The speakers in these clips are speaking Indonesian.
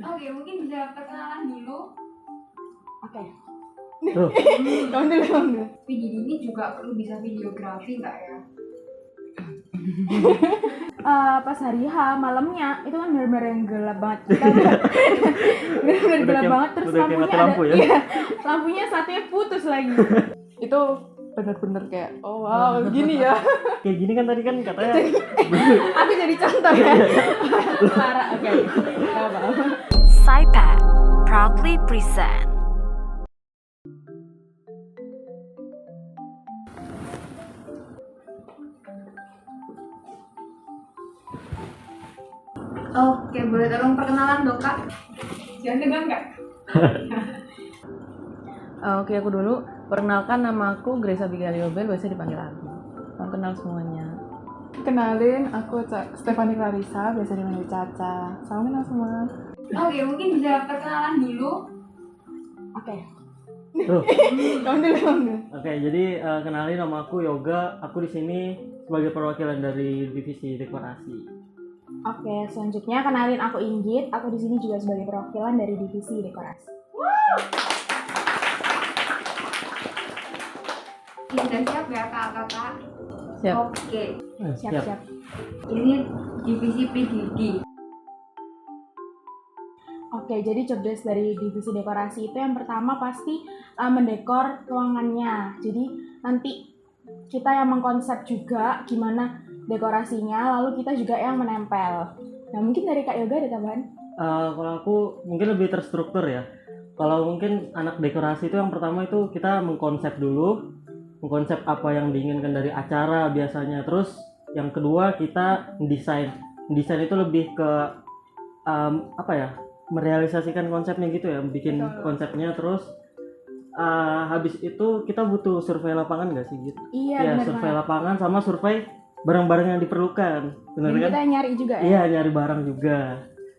Oke, mungkin bisa perkenalan dulu. Oke. Tuh. Kamu dulu. Video ini juga perlu bisa videografi nggak ya? Pas hari H malamnya itu kan benar-benar yang gelap banget. Kita benar-benar gelap banget, terus udah kayak lampunya mati ada, lampu ya? iya, lampunya satunya putus lagi. Itu benar-benar kayak oh wow gini ya. Kayak gini kan tadi kan katanya Aku jadi contoh ya. Parah, oke. Gak apa-apa. SciPad proudly present. Oke, boleh tolong perkenalan dong kak? Jangan tegang nggak? Oke, aku dulu. Perkenalkan, nama aku Grace Abigail Yobel, biasa dipanggil Abi. Salam kenal semuanya. Kenalin, aku Stephanie Clarissa, biasa dipanggil Caca. Salam kenal semua. Oke, mungkin bisa perkenalan dulu. Oke. tuh. Kamu dulu. Oke, jadi kenalin nama aku Yoga. Aku di sini sebagai perwakilan dari divisi dekorasi. Oke, selanjutnya kenalin aku Inggit. Aku di sini juga sebagai perwakilan dari divisi dekorasi. Sudah siap ya kakak-kakak? Siap. Oke, Siap-siap. ini divisi PDD. Oke, jadi job desk dari divisi dekorasi itu yang pertama pasti mendekor ruangannya. Jadi nanti kita yang mengkonsep juga gimana dekorasinya, lalu kita juga yang menempel. Nah, mungkin dari Kak Yoga ada tambahan? Kalau aku mungkin lebih terstruktur ya. Kalau mungkin anak dekorasi itu yang pertama itu kita mengkonsep dulu, mengkonsep apa yang diinginkan dari acara biasanya. Terus yang kedua kita mendesain. Mendesain itu lebih ke apa ya? Merealisasikan konsepnya gitu ya, bikin Betul. konsepnya. Terus habis itu kita butuh survei lapangan nggak sih gitu? Iya, Ya, benar survei banget. lapangan sama survei barang-barang yang diperlukan, benar Dan kan? kita nyari juga ya. Iya, nyari barang juga.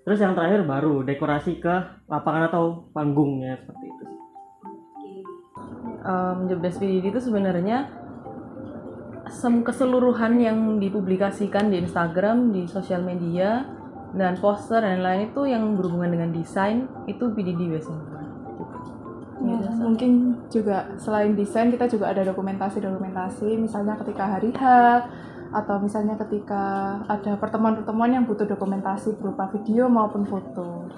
Terus yang terakhir baru dekorasi ke lapangan atau panggungnya seperti itu. Job desk PDD itu sebenarnya keseluruhan yang dipublikasikan di Instagram, di sosial media, dan poster dan lain itu yang berhubungan dengan desain itu PDD biasanya. Ya, mungkin juga selain desain kita juga ada dokumentasi, misalnya ketika hari H atau misalnya ketika ada pertemuan-pertemuan yang butuh dokumentasi berupa video maupun foto.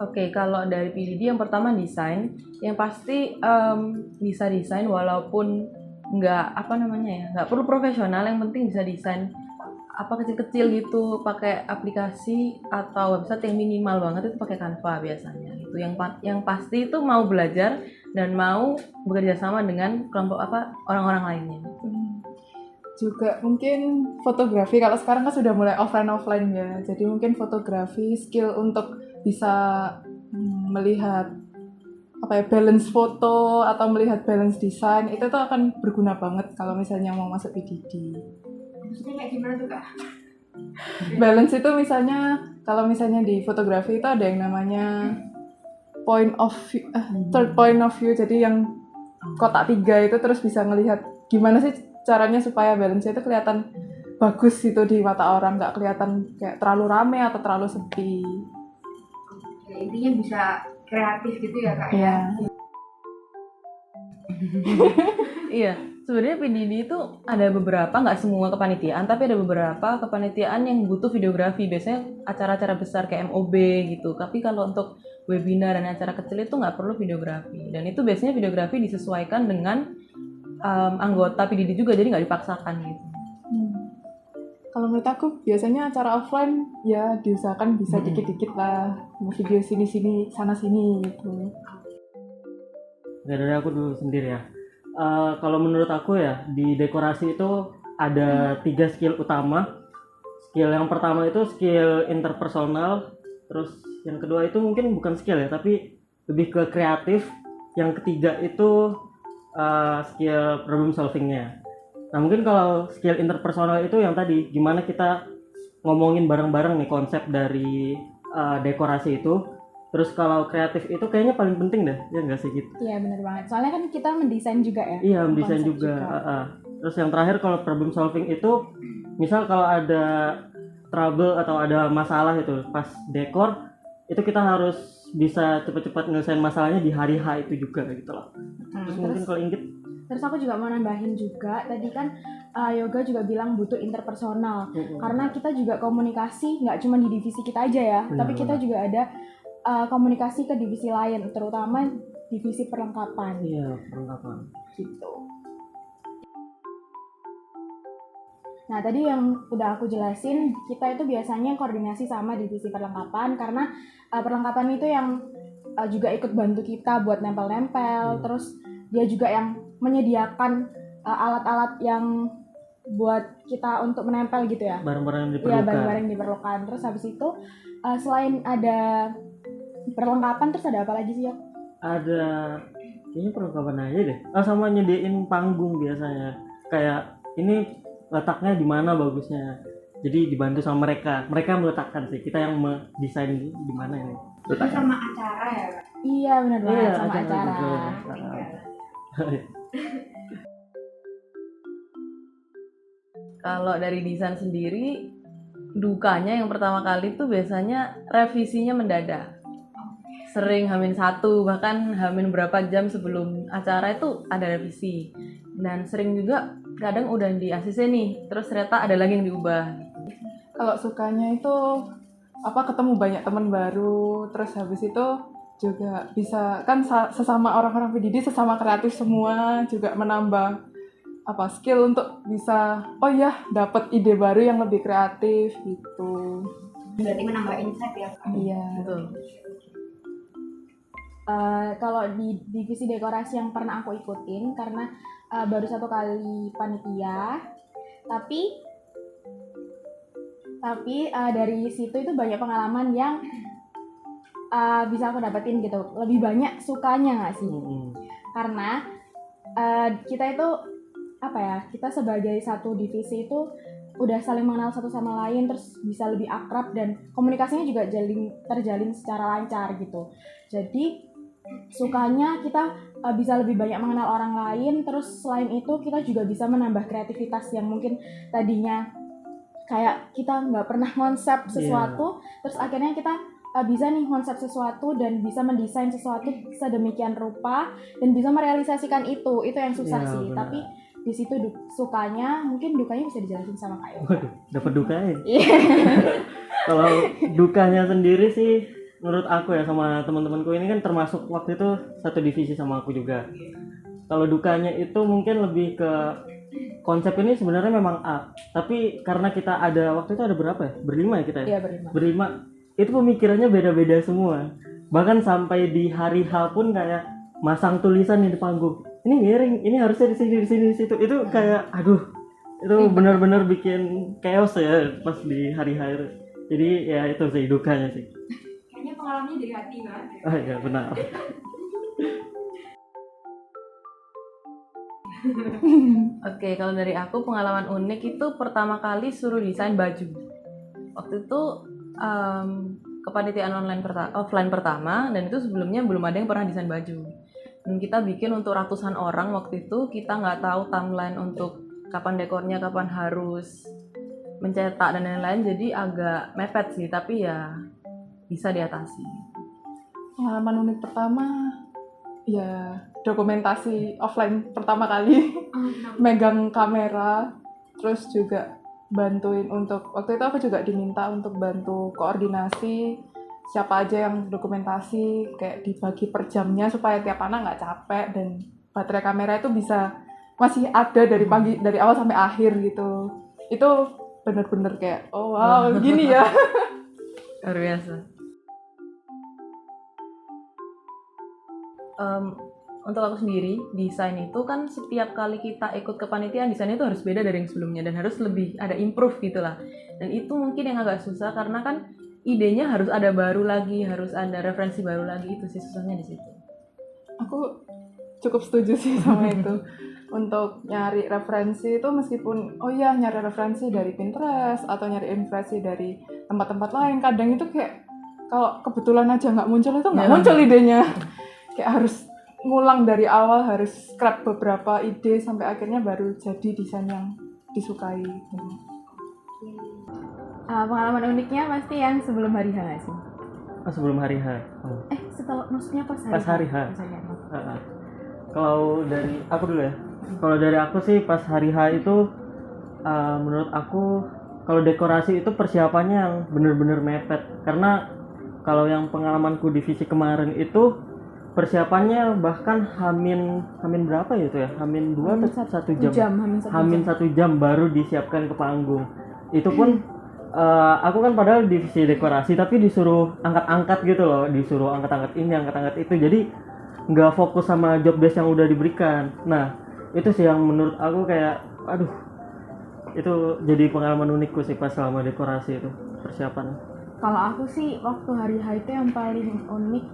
Oke, kalau dari PDD yang pertama desain, yang pasti bisa desain walaupun nggak perlu profesional, yang penting bisa desain apa kecil-kecil gitu, pakai aplikasi atau website yang minimal banget itu pakai Canva biasanya. Itu yang pasti itu mau belajar dan mau bekerja sama dengan kelompok orang-orang lainnya. Juga mungkin fotografi, kalau sekarang kan sudah mulai offline ya, jadi mungkin fotografi skill untuk bisa melihat balance foto atau melihat balance desain itu tuh akan berguna banget kalau misalnya mau masuk PDD. Maksudnya kayak gimana tuh kak? Balance itu misalnya kalau misalnya di fotografi itu ada yang namanya third point of view, jadi yang kotak 3 itu terus bisa ngelihat gimana sih caranya supaya balance itu kelihatan bagus gitu di mata orang, nggak kelihatan kayak terlalu rame atau terlalu sepi. Ya, intinya bisa kreatif gitu ya kak? Iya. Iya, sebenarnya PDD itu ada beberapa, nggak semua kepanitiaan, tapi ada beberapa kepanitiaan yang butuh videografi. Biasanya acara-acara besar kayak MOB gitu. Tapi kalau untuk webinar dan acara kecil itu nggak perlu videografi. Dan itu biasanya videografi disesuaikan dengan anggota PDD juga, jadi nggak dipaksakan gitu. Kalau menurut aku biasanya acara offline ya diusahakan bisa dikit-dikit lah, mau video sini-sini, sana-sini gitu. Ya, dari aku dulu sendiri ya. Kalau menurut aku ya di dekorasi itu ada 3 skill utama. Skill yang pertama itu skill interpersonal, terus yang kedua itu mungkin bukan skill ya, tapi lebih ke kreatif. Yang ketiga itu skill problem solvingnya. Nah, mungkin kalau skill interpersonal itu yang tadi gimana kita ngomongin bareng-bareng nih konsep dari dekorasi itu. Terus kalau kreatif itu kayaknya paling penting deh, ya nggak sih gitu? Iya benar banget, soalnya kan kita mendesain juga ya. Iya, mendesain Konsep juga. Terus yang terakhir kalau problem solving itu, misal kalau ada trouble atau ada masalah itu pas dekor, itu kita harus bisa cepat-cepat nyelesain masalahnya di hari H itu juga gitu loh. Terus mungkin kalau Inggit, Terus aku juga mau nambahin juga, tadi kan Yoga juga bilang butuh interpersonal. Karena kita juga komunikasi nggak cuma di divisi kita aja ya, tapi kita juga ada komunikasi ke divisi lain, terutama divisi perlengkapan iya perlengkapan. gitu. Nah, tadi yang udah aku jelasin, kita itu biasanya koordinasi sama divisi perlengkapan karena perlengkapan itu yang juga ikut bantu kita buat nempel-nempel, terus dia juga yang menyediakan alat-alat yang buat kita untuk menempel gitu ya. Barang-barang yang Iya, diperlukan. barang-barang yang diperlukan. Terus habis itu selain ada perlengkapan, terus ada apa lagi sih, Yok? Ada kayaknya perlengkapan aja deh. Sama nyediain panggung biasanya. Kayak ini letaknya di mana bagusnya. Jadi dibantu sama mereka. Mereka meletakkan sih. Kita yang mendesain di mana ini. Itu sama acara ya, Kak? Iya, benar banget, Iya, sama acara acara. juga. Kalau dari desain sendiri, dukanya yang pertama kali tuh biasanya revisinya mendadak. Sering H-1, bahkan H- berapa jam sebelum acara itu ada revisi. Dan sering juga kadang udah di ACC nih, terus ternyata ada lagi yang diubah. Kalau sukanya itu ketemu banyak teman baru, terus habis itu juga bisa kan sesama orang-orang PDD, sesama kreatif semua, juga menambah skill untuk bisa dapat ide baru yang lebih kreatif gitu. Berarti menambah insight ya, Kak? Iya. Betul. Kalau di divisi dekorasi yang pernah aku ikutin, karena baru 1 kali panitia, tapi dari situ itu banyak pengalaman yang bisa aku dapetin gitu. Lebih banyak sukanya nggak sih? Karena kita itu kita sebagai satu divisi itu udah saling mengenal satu sama lain, terus bisa lebih akrab dan komunikasinya juga terjalin secara lancar gitu. Jadi sukanya kita bisa lebih banyak mengenal orang lain, terus selain itu kita juga bisa menambah kreativitas yang mungkin tadinya kayak kita nggak pernah konsep sesuatu, terus akhirnya kita bisa nih konsep sesuatu dan bisa mendesain sesuatu sedemikian rupa dan bisa merealisasikan itu yang susah sih. Benar. Tapi di situ sukanya, mungkin dukanya bisa dijelasin sama Kak Yoga. Waduh, dapat dukanya. Kalau dukanya sendiri sih, menurut aku ya sama teman-temanku ini kan termasuk waktu itu satu divisi sama aku juga. Kalau dukanya itu mungkin lebih ke konsep ini sebenarnya memang A, tapi karena kita waktu itu ada berapa ya? Berlima ya kita ya? Iya, Berlima. Itu pemikirannya beda-beda semua. Bahkan sampai di hari H pun kayak masang tulisan di panggung. Ini miring, ini harusnya di sini, di situ. Itu kayak itu benar-benar bikin chaos ya pas di hari H itu. Jadi ya itu sih dukanya sih. Kayaknya pengalamannya dari hati banget ya. Oh iya benar. Oke, kalau dari aku pengalaman unik itu pertama kali suruh desain baju. Waktu itu kepanitiaan offline pertama, dan itu sebelumnya belum ada yang pernah desain baju. Dan kita bikin untuk ratusan orang waktu itu, kita nggak tahu timeline untuk kapan dekornya, kapan harus mencetak dan lain-lain, jadi agak mepet sih, tapi ya bisa diatasi. Pengalaman unik pertama ya dokumentasi offline pertama kali. Megang kamera, terus juga bantuin untuk waktu itu aku juga diminta untuk bantu koordinasi siapa aja yang dokumentasi, kayak dibagi per jamnya supaya tiap anak nggak capek dan baterai kamera itu bisa masih ada dari awal sampai akhir gitu. Itu bener-bener kayak wow gini ya. Luar biasa. Untuk aku sendiri, desain itu kan setiap kali kita ikut kepanitiaan, desain itu harus beda dari yang sebelumnya dan harus lebih ada improve gitu lah. Dan itu mungkin yang agak susah karena kan idenya harus ada baru lagi, harus ada referensi baru lagi, itu sih susahnya di situ. Aku cukup setuju sih sama itu. Untuk nyari referensi itu meskipun nyari referensi dari Pinterest atau nyari referensi dari tempat-tempat lain, kadang itu kayak kalau kebetulan aja nggak muncul itu nggak muncul idenya. Kayak harus ngulang dari awal, harus scrap beberapa ide sampai akhirnya baru jadi desain yang disukai. Pengalaman uniknya pasti yang sebelum hari H nggak sih? Sebelum hari H. Setelah, maksudnya pas hari Pas hari H. Pas hari H. Kalau dari aku dulu ya. Kalau dari aku sih pas hari H itu menurut aku kalau dekorasi itu persiapannya yang bener-bener mepet. Karena kalau yang pengalamanku di visi kemarin itu persiapannya bahkan hamin berapa ya itu ya? Hamin 2 atau 1 jam? Hamin 1 jam baru disiapkan ke panggung. Itu pun aku kan padahal divisi dekorasi tapi disuruh angkat-angkat gitu loh, disuruh angkat-angkat ini, angkat-angkat itu. Jadi nggak fokus sama job desk yang udah diberikan. Nah, itu sih yang menurut aku kayak aduh, itu jadi pengalaman unikku sih pas selama dekorasi itu persiapan. Kalau aku sih waktu hari H itu yang paling unik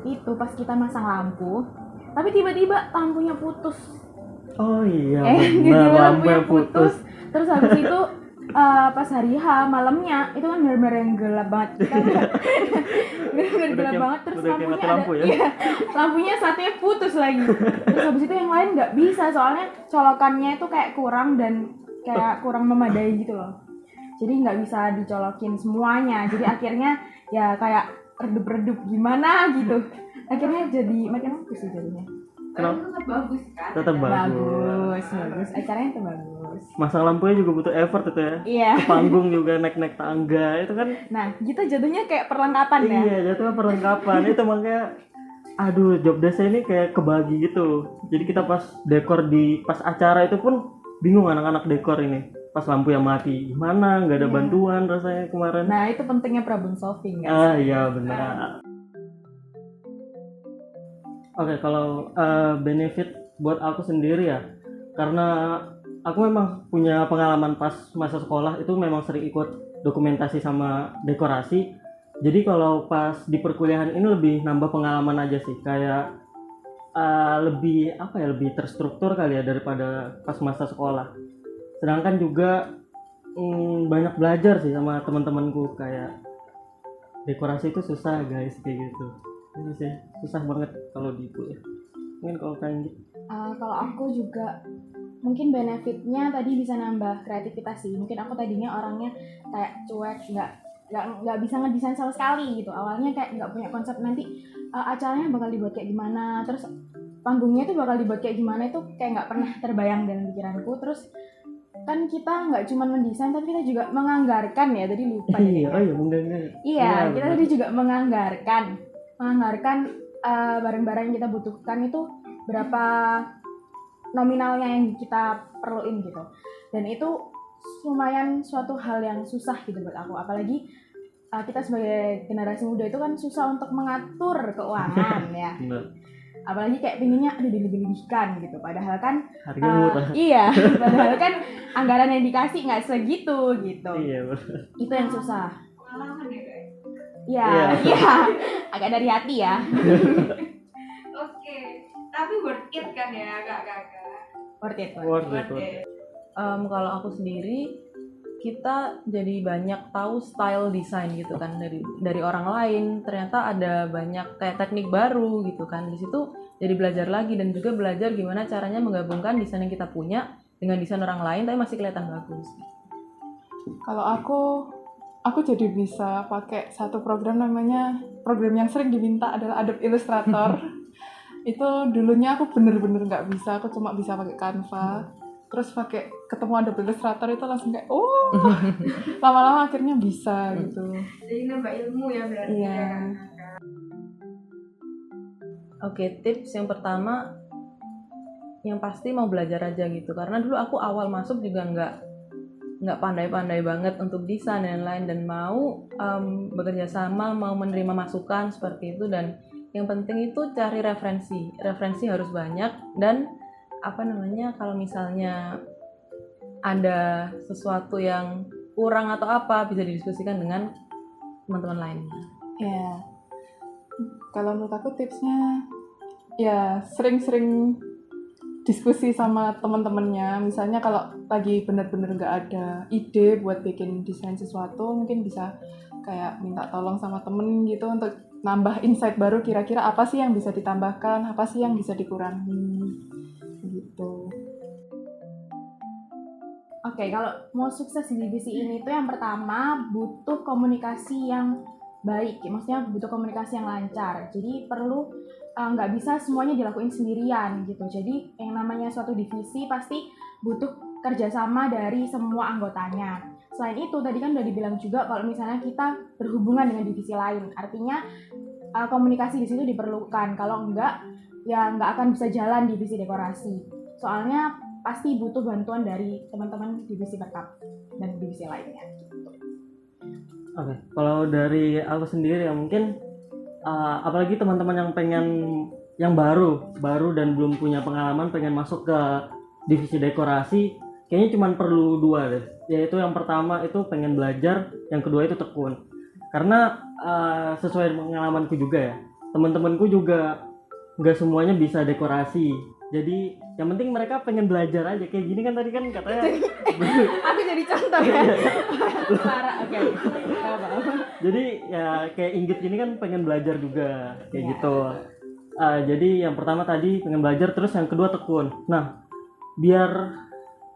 itu pas kita masang lampu, tapi tiba-tiba lampunya putus. Oh iya, Gitu, lampu yang putus. Terus habis itu pas hari H malamnya itu kan benar-benar yang gelap banget. Kita benar-benar gelap banget. Terus udah kayak mati lampunya lampu ya? iya, lampunya satunya putus lagi. Terus habis itu yang lain nggak bisa soalnya colokannya itu kayak kurang dan kayak kurang memadai gitu loh. Jadi nggak bisa dicolokin semuanya. Jadi akhirnya ya kayak redup-redup gimana gitu. Akhirnya jadi makin bagus sih jadinya. Kenapa? Tetap bagus kan? Tetap Bagus. Acaranya itu bagus. Masang lampunya juga butuh effort itu ya. Iya. Ke panggung juga naik-naik tangga itu kan. Nah, kita jatuhnya kayak perlengkapan ya. Iya, jatuhnya perlengkapan. Itu makanya aduh, job desk ini kayak kebagi gitu. Jadi kita pas dekor pas acara itu pun bingung anak-anak dekor ini. Pas lampu yang mati, gimana? Nggak ada bantuan rasanya kemarin. Nah, itu pentingnya problem solving kan. Iya benar. Oke, kalau benefit buat aku sendiri ya, karena aku memang punya pengalaman pas masa sekolah itu memang sering ikut dokumentasi sama dekorasi. Jadi kalau pas di perkuliahan ini lebih nambah pengalaman aja sih, kayak lebih lebih terstruktur kali ya daripada pas masa sekolah. Sedangkan juga banyak belajar sih sama teman-temanku, kayak dekorasi itu susah guys kayak gitu. Ini sih susah banget kalau di kuliah. Mungkin kalau kalian gitu. Kalau aku juga mungkin benefitnya tadi bisa nambah kreativitas sih. Mungkin aku tadinya orangnya kayak cuek, nggak bisa ngedesain sama sekali gitu. Awalnya kayak nggak punya konsep nanti acaranya bakal dibuat kayak gimana, terus panggungnya tuh bakal dibuat kayak gimana, itu kayak nggak pernah terbayang dalam pikiranku. Terus kan kita nggak cuma mendesain tapi kita juga menganggarkan ya, tadi lupa ya. Iya, kita tadi juga menganggarkan barang-barang yang kita butuhkan itu berapa nominalnya yang kita perluin gitu. Dan itu lumayan suatu hal yang susah gitu buat aku, apalagi kita sebagai generasi muda itu kan susah untuk mengatur keuangan ya. Apalagi kayak pinginnya dilebih-lebihkan gitu, padahal kan harganya murah. Iya, padahal kan anggaran yang dikasih nggak segitu gitu. Iya benar. Itu yang susah. Pengalaman ya guys. Iya, agak dari hati ya. Oke, tapi worth it kan ya kakak? Worth it. Kalau aku sendiri, kita jadi banyak tahu style desain gitu kan dari orang lain. Ternyata ada banyak kayak teknik baru gitu kan. Di situ jadi belajar lagi dan juga belajar gimana caranya menggabungkan desain yang kita punya dengan desain orang lain tapi masih kelihatan bagus. Kalau aku jadi bisa pakai satu program yang sering diminta adalah Adobe Illustrator. Itu dulunya aku bener-bener nggak bisa, aku cuma bisa pakai Canva. Terus ketemu Adobe Illustrator itu langsung kayak lama-lama akhirnya bisa gitu. Jadi nambah ilmu ya berarti. Iya. Oke, tips yang pertama yang pasti mau belajar aja gitu, karena dulu aku awal masuk juga nggak pandai-pandai banget untuk desain dan lain-lain, dan mau bekerja sama, mau menerima masukan seperti itu. Dan yang penting itu cari referensi harus banyak. Dan kalau misalnya ada sesuatu yang kurang atau apa, bisa didiskusikan dengan teman-teman lainnya. Ya, kalau menurut aku tipsnya ya sering-sering diskusi sama teman-temannya. Misalnya kalau lagi benar-benar nggak ada ide buat bikin desain sesuatu, mungkin bisa kayak minta tolong sama temen gitu untuk nambah insight baru, kira-kira apa sih yang bisa ditambahkan, apa sih yang bisa dikurangi gitu. Oke, kalau mau sukses di divisi ini tuh yang pertama butuh komunikasi yang baik, maksudnya butuh komunikasi yang lancar. Jadi perlu nggak bisa semuanya dilakuin sendirian gitu. Jadi yang namanya suatu divisi pasti butuh kerjasama dari semua anggotanya. Selain itu tadi kan udah dibilang juga kalau misalnya kita berhubungan dengan divisi lain, artinya komunikasi di situ diperlukan. Kalau enggak, ya nggak akan bisa jalan divisi dekorasi. Soalnya pasti butuh bantuan dari teman-teman divisi makeup dan divisi lainnya. Oke, kalau dari aku sendiri ya mungkin apalagi teman-teman yang pengen yang baru dan belum punya pengalaman pengen masuk ke divisi dekorasi, kayaknya cuma perlu 2 deh. Yaitu yang pertama itu pengen belajar, yang kedua itu tekun. Karena sesuai pengalamanku juga ya, teman-temanku juga nggak semuanya bisa dekorasi. Jadi yang penting mereka pengen belajar aja. Kayak gini kan tadi kan katanya. Aku jadi contoh ya. Parah, oke. Jadi ya kayak Inggit gini kan pengen belajar juga kayak Ya, gitu. Jadi yang pertama tadi pengen belajar, terus yang kedua tekun. Nah, biar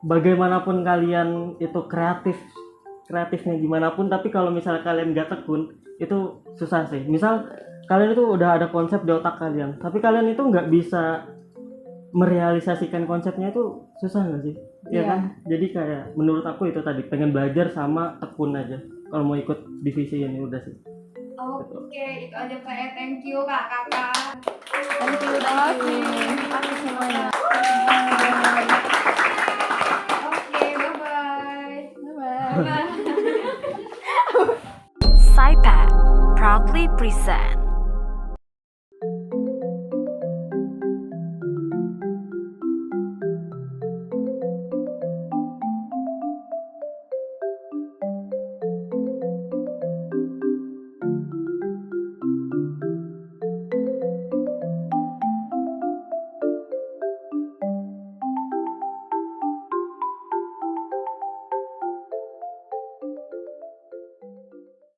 bagaimanapun kalian itu kreatifnya gimana pun, tapi kalau misalnya kalian gak tekun itu susah sih. Misal kalian itu udah ada konsep di otak kalian, tapi kalian itu nggak bisa merealisasikan konsepnya, itu susah nggak sih? Iya kan? Jadi kayak menurut aku itu tadi pengen belajar sama tekun aja kalau mau ikut divisi ini, udah sih. Oke, itu aja Kak. Thank you Kakak. Thank you, thank you. Aku semuanya. Oke, bye-bye. Bye-bye. SciPac proudly present